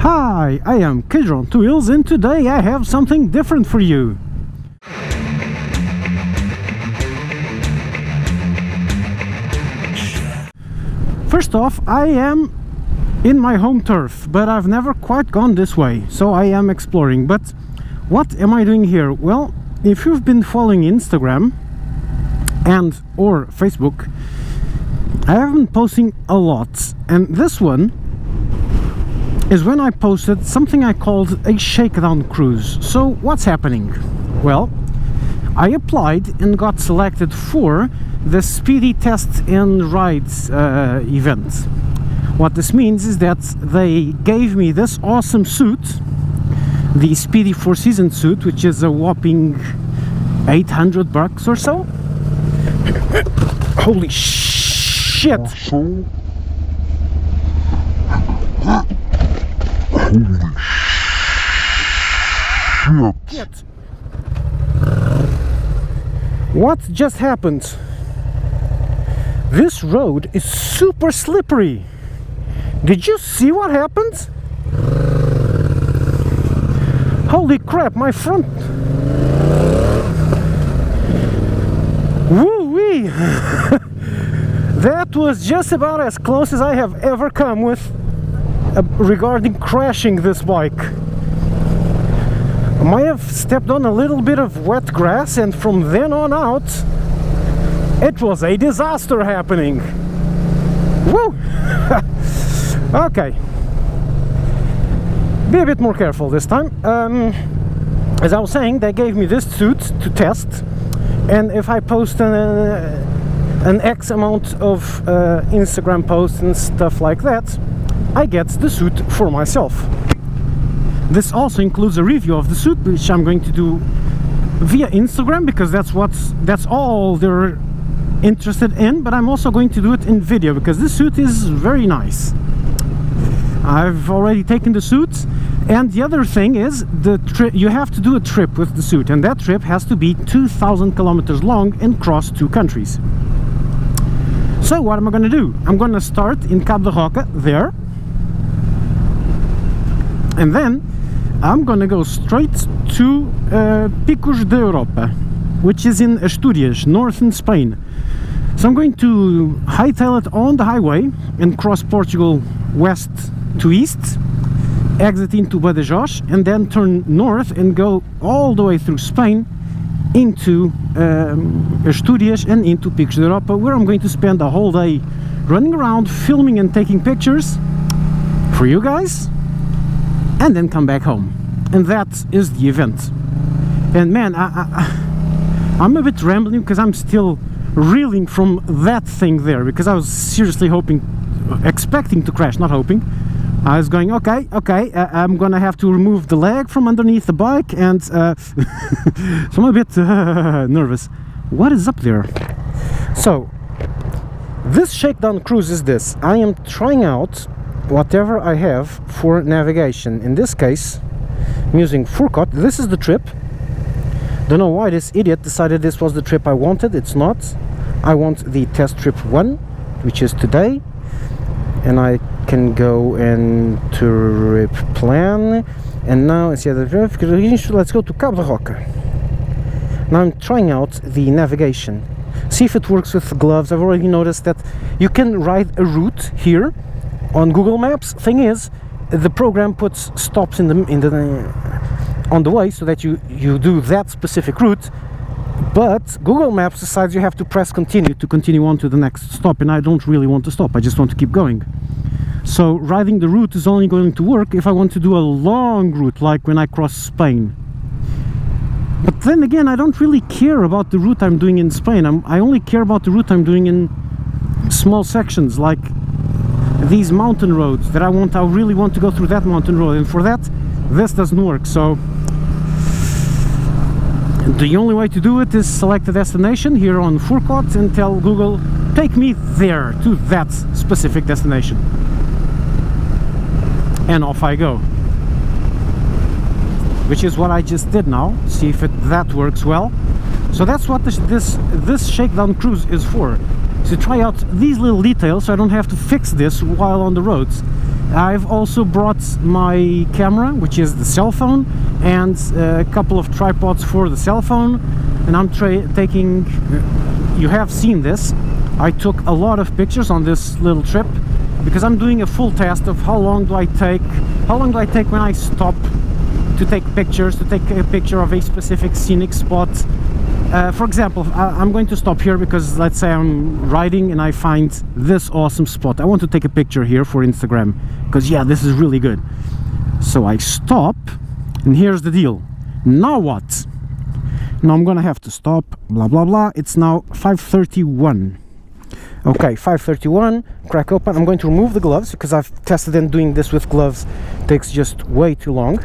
Hi, I am Kidron on 2 Wheels, and today I have something different for you. First off, I am in my home turf, but I've never quite gone this way, so I am exploring. But what am I doing here? Well, if you've been following Instagram and or Facebook, I have been posting a lot, and this one is when I posted something I called a shakedown cruise. So what's happening? Well, I applied and got selected for the SPIDI Test and Rides event. What this means is that they gave me this awesome suit, the SPIDI 4-season suit, which is a whopping $800 or so. Holy shit! Holy shit! What just happened? This road is super slippery. Did you see what happened? Holy crap, my front... Woo-wee! That was just about as close as I have ever come with regarding crashing this bike. I might have stepped on a little bit of wet grass, and from then on out it was a disaster happening. Woo! Okay, be a bit more careful this time. As I was saying, they gave me this suit to test, and if I post an X amount of Instagram posts and stuff like that, I get the suit for myself. This also includes a review of the suit, which I'm going to do via Instagram, because that's all they're interested in, but I'm also going to do it in video because this suit is very nice. I've already taken the suit, and the other thing is you have to do a trip with the suit, and that trip has to be 2,000 kilometers long and cross 2 countries. So what am I going to do? I'm going to start in Cabo da Roca there, and then I'm going to go straight to Picos de Europa, which is in Asturias, northern Spain. So I'm going to hightail it on the highway and cross Portugal west to east, exit into Badajoz, and then turn north and go all the way through Spain into Asturias and into Picos de Europa, where I'm going to spend a whole day running around, filming and taking pictures for you guys, and then come back home. And that is the event. And man, I'm a bit rambling because I'm still reeling from that thing there, because I was seriously expecting to crash, not hoping. I was going, okay, I'm gonna have to remove the leg from underneath the bike, and so I'm a bit nervous. What is up there? So this shakedown cruise is this. I am trying out whatever I have for navigation. In this case, I'm using Furcot. This is the trip. Don't know why this idiot decided this was the trip I wanted. It's not. I want the test trip 1, which is today, and I can go and trip plan, and now it's the other trip. Let's go to Cabo da Roca. Now I'm trying out the navigation, see if it works with gloves. I've already noticed that you can write a route here on Google Maps. Thing is, the program puts stops on the way so that you do that specific route, but Google Maps decides you have to press continue to continue on to the next stop, and I don't really want to stop. I just want to keep going. So writing the route is only going to work if I want to do a long route, like when I cross Spain. But then again, I don't really care about the route I'm doing in Spain. I only care about the route I'm doing in small sections, like these mountain roads that I really want to go through that mountain road, and for that this doesn't work. So the only way to do it is select a destination here on Furcot and tell Google, take me there to that specific destination, and off I go, which is what I just did now. See if that works well. So that's what this shakedown cruise is for, to try out these little details so I don't have to fix this while on the roads. I've also brought my camera, which is the cell phone, and a couple of tripods for the cell phone, and I'm taking, you have seen this, I took a lot of pictures on this little trip because I'm doing a full test of how long do I take when I stop to take pictures, to take a picture of a specific scenic spot. For example, I'm going to stop here because let's say I'm riding and I find this awesome spot. I want to take a picture here for Instagram because yeah, this is really good. So I stop, and here's the deal. Now what? Now I'm gonna have to stop, blah blah blah. It's now 5:31. Okay, 5:31, crack open. I'm going to remove the gloves because I've tested and doing this with gloves takes just way too long.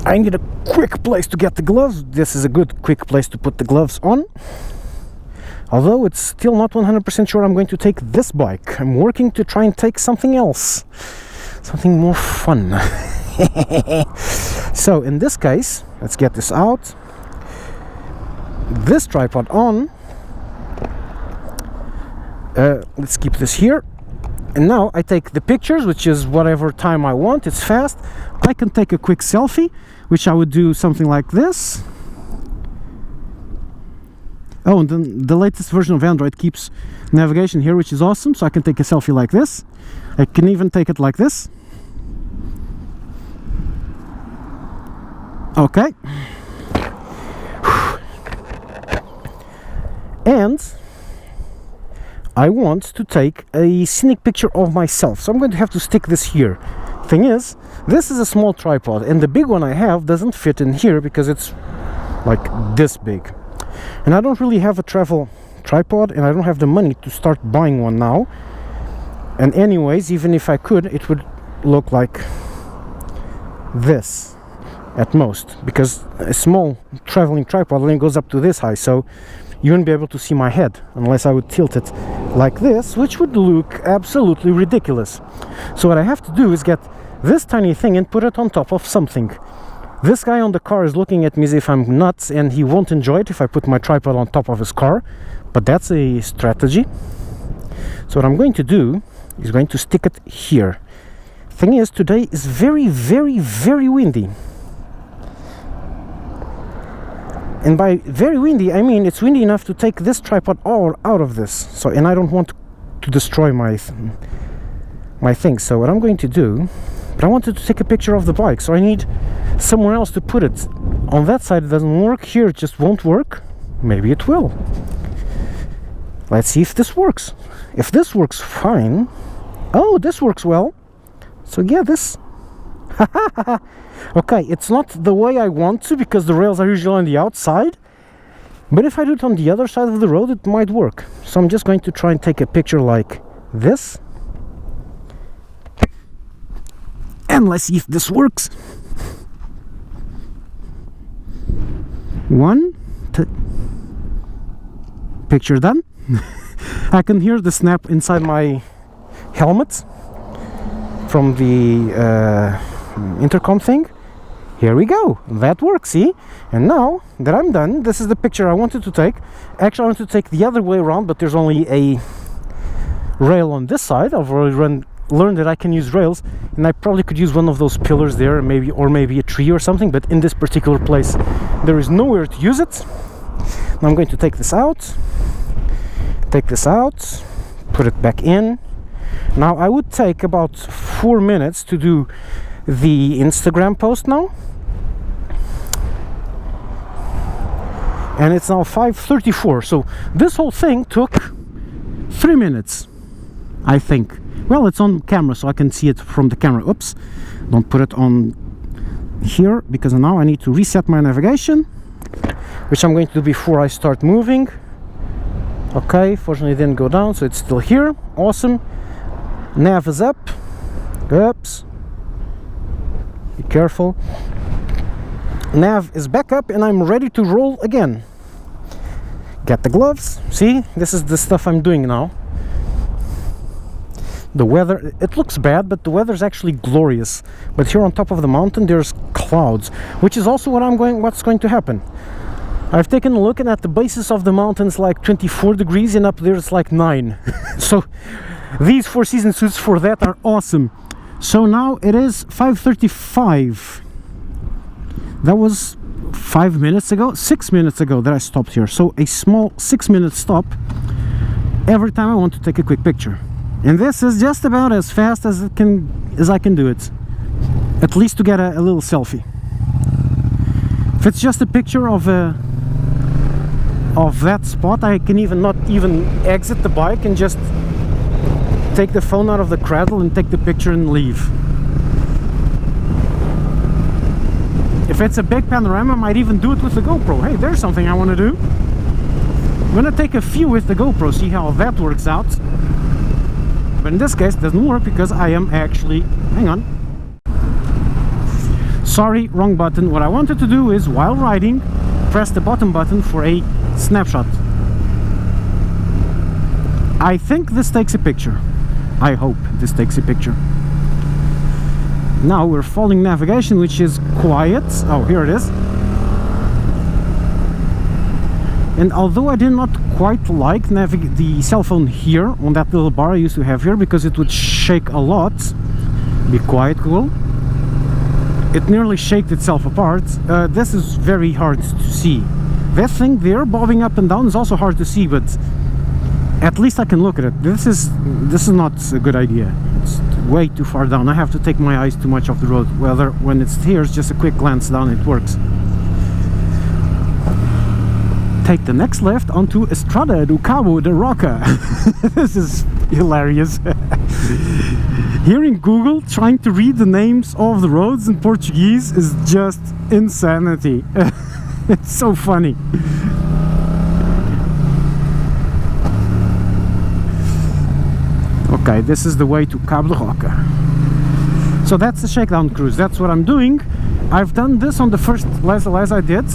I need a quick place to get the gloves. This is a good quick place to put the gloves on. Although it's still not 100% sure I'm going to take this bike. I'm working to try and take something else. Something more fun. So in this case, let's get this out. This tripod on. Let's keep this here. And now I take the pictures, which is whatever time I want. It's fast. I can take a quick selfie, which I would do something like this. Oh, and then the latest version of Android keeps navigation here, which is awesome. So I can take a selfie like this. I can even take it like this. Okay. And I want to take a scenic picture of myself, so I'm going to have to stick this here. Thing is, this is a small tripod, and the big one I have doesn't fit in here because it's like this big. And I don't really have a travel tripod, and I don't have the money to start buying one now. And anyways, even if I could, it would look like this at most, because a small traveling tripod only goes up to this high, so you wouldn't be able to see my head unless I would tilt it like this, which would look absolutely ridiculous. So what I have to do is get this tiny thing and put it on top of something. This guy on the car is looking at me as if I'm nuts, and he won't enjoy it if I put my tripod on top of his car, but that's a strategy. So what I'm going to do is going to stick it here. Thing is, today is very, very, very windy. And by very windy, I mean it's windy enough to take this tripod all out of this. So, and I don't want to destroy my thing. So what I'm going to do, but I wanted to take a picture of the bike, so I need somewhere else to put it. On that side it doesn't work, here it just won't work. Maybe it will. Let's see if this works. If this works, fine. Oh, this works well. So yeah, this. Okay, it's not the way I want to because the rails are usually on the outside, but if I do it on the other side of the road, it might work. So I'm just going to try and take a picture like this, and let's see if this works. One, picture done. I can hear the snap inside my helmet from the intercom thing. Here we go, that works, see? And now that I'm done, this is the picture I wanted to take. Actually I want to take the other way around, but there's only a rail on this side. I've already learned that I can use rails, and I probably could use one of those pillars there, maybe, or maybe a tree or something, but in this particular place there is nowhere to use it. Now I'm going to take this out, put it back in. Now I would take about 4 minutes to do the Instagram post now, and it's now 5:34, so this whole thing took 3 minutes, I think. Well, it's on camera, so I can see it from the camera. Oops, don't put it on here, because now I need to reset my navigation, which I'm going to do before I start moving. Okay, fortunately it didn't go down, so it's still here. Awesome. Nav is up. Oops, be careful. Nav is back up, and I'm ready to roll again. Get the gloves. See, this is the stuff I'm doing now. The weather, it looks bad, but the weather is actually glorious. But here on top of the mountain there's clouds, which is also what's going to happen. I've taken a look, and at the bases of the mountains like 24 degrees, and up there it's like 9. So these 4 season suits for that are awesome. So now it is 5:35. That was 5 minutes ago, 6 minutes ago that I stopped here. So a small 6-minute stop every time I want to take a quick picture. And this is just about as fast as I can do it. At least to get a little selfie. If it's just a picture of that spot, I can not even exit the bike and just take the phone out of the cradle and take the picture and leave. If it's a big panorama, I might even do it with the GoPro. Hey, there's something I want to do. I'm gonna take a few with the GoPro, see how that works out. But in this case, it doesn't work because I am actually... hang on. Sorry, wrong button. What I wanted to do is, while riding, press the bottom button for a snapshot. I think this takes a picture. I hope this takes a picture. Now we're following navigation, which is quiet. Oh, here it is. And although I did not quite like the cell phone here on that little bar I used to have here, because it would shake a lot. Be quiet, Google. It nearly shaked itself apart. This is very hard to see. That thing there bobbing up and down is also hard to see, but at least I can look at it. This is not a good idea. It's way too far down. I have to take my eyes too much off the road. Whether when it's here, it's just a quick glance down, it works. Take the next left onto Estrada do Cabo de Roca. This is hilarious. Hearing Google trying to read the names of the roads in Portuguese is just insanity. It's so funny. Okay, this is the way to Cabo de Roca. So that's the shakedown cruise. That's what I'm doing. I've done this on the first Les I did.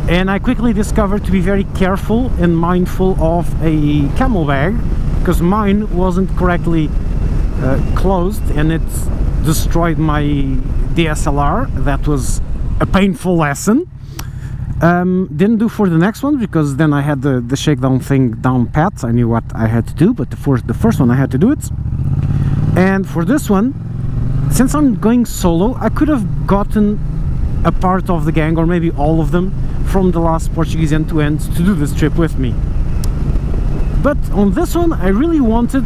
And I quickly discovered to be very careful and mindful of a camel bag, because mine wasn't correctly closed and it destroyed my DSLR. That was a painful lesson. Didn't do for the next one, because then I had the shakedown thing down pat. I knew what I had to do, but the first one I had to do it. And for this one, since I'm going solo, I could have gotten a part of the gang, or maybe all of them, from the last Portuguese end-to-end to do this trip with me. But on this one, I really wanted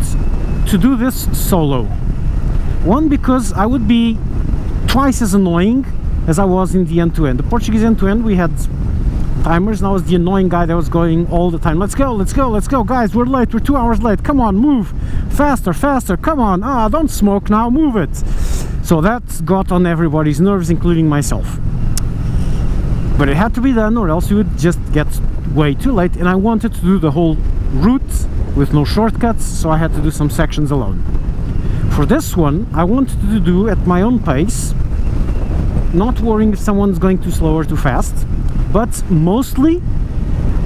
to do this solo. One, because I would be twice as annoying as I was in the end-to-end. The Portuguese end-to-end, we had timers, and I was the annoying guy that was going all the time. Let's go, let's go, let's go, guys, we're late, we're 2 hours late, come on, move, faster, faster, come on, don't smoke now, move it. So that got on everybody's nerves, including myself. But it had to be done, or else you would just get way too late, and I wanted to do the whole route with no shortcuts, so I had to do some sections alone. For this one, I wanted to do at my own pace, not worrying if someone's going too slow or too fast, but mostly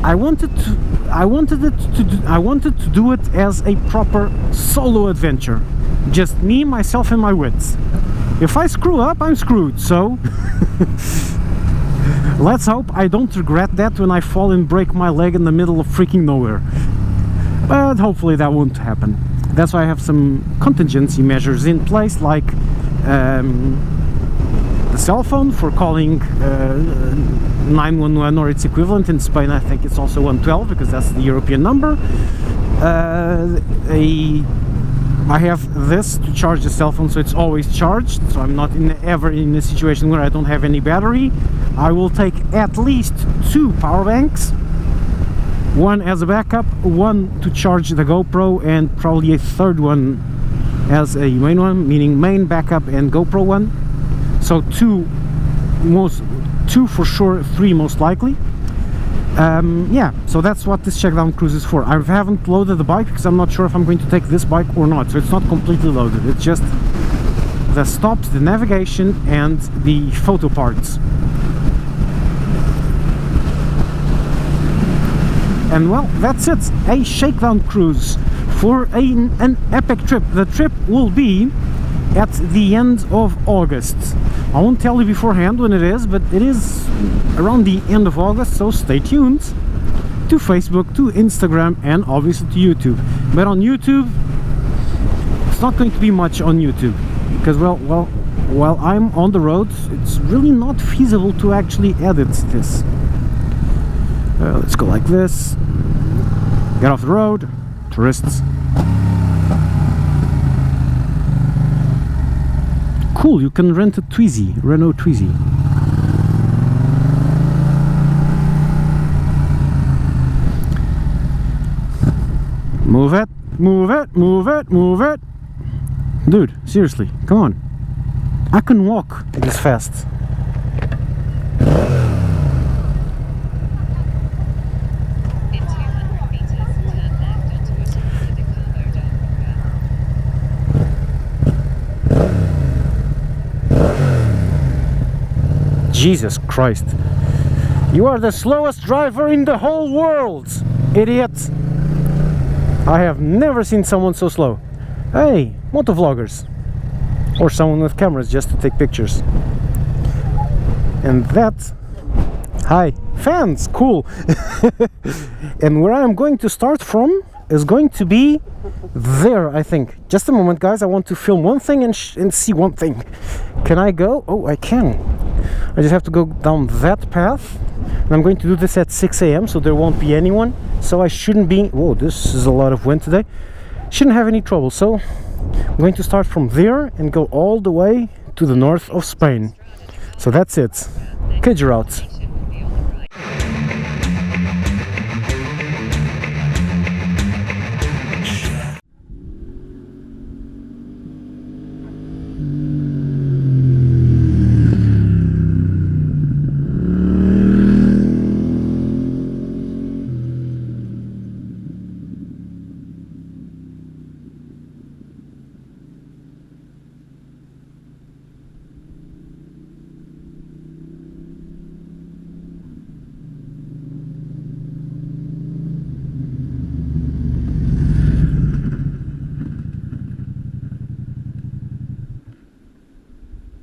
I wanted to do it as a proper solo adventure, just me, myself, and my wits. If I screw up, I'm screwed, so let's hope I don't regret that when I fall and break my leg in the middle of freaking nowhere. But hopefully that won't happen. That's why I have some contingency measures in place, like the cell phone for calling 911 or its equivalent. In Spain I think it's also 112, because that's the European number. I have this to charge the cell phone, so it's always charged, so I'm not ever in a situation where I don't have any battery. I will take at least 2 power banks, one as a backup, one to charge the GoPro, and probably a third one as a main one, meaning main, backup, and GoPro one. So 2 for sure, 3 most likely. Yeah, so that's what this shakedown cruise is for. I haven't loaded the bike because I'm not sure if I'm going to take this bike or not, so it's not completely loaded. It's just the stops, the navigation, and the photo parts. And well, that's it, a shakedown cruise for an epic trip. The trip will be at the end of August. I won't tell you beforehand when it is, but it is around the end of August, so stay tuned to Facebook, to Instagram, and obviously to YouTube. But on YouTube, it's not going to be much on YouTube because well while I'm on the road it's really not feasible to actually edit this. Let's go like this, get off the road, tourists. Cool, you can rent a Twizy, Renault Twizy. Move it, move it, move it, move it. Dude, seriously, come on. I can walk this fast. In 200 meters, turn left onto Autopista de Cabo da Roca. Jesus Christ. You are the slowest driver in the whole world, idiot. I have never seen someone so slow. Hey, motovloggers. Or someone with cameras just to take pictures. And that... Hi, fans, cool. And where I'm going to start from is going to be there, I think. Just a moment, guys, I want to film one thing and see one thing. Can I go? Oh, I can. I just have to go down that path. And I'm going to do this at 6 AM, so there won't be anyone. So I shouldn't be... Whoa, this is a lot of wind today. Shouldn't have any trouble. So I'm going to start from there and go all the way to the north of Spain. So that's it. Kids are out.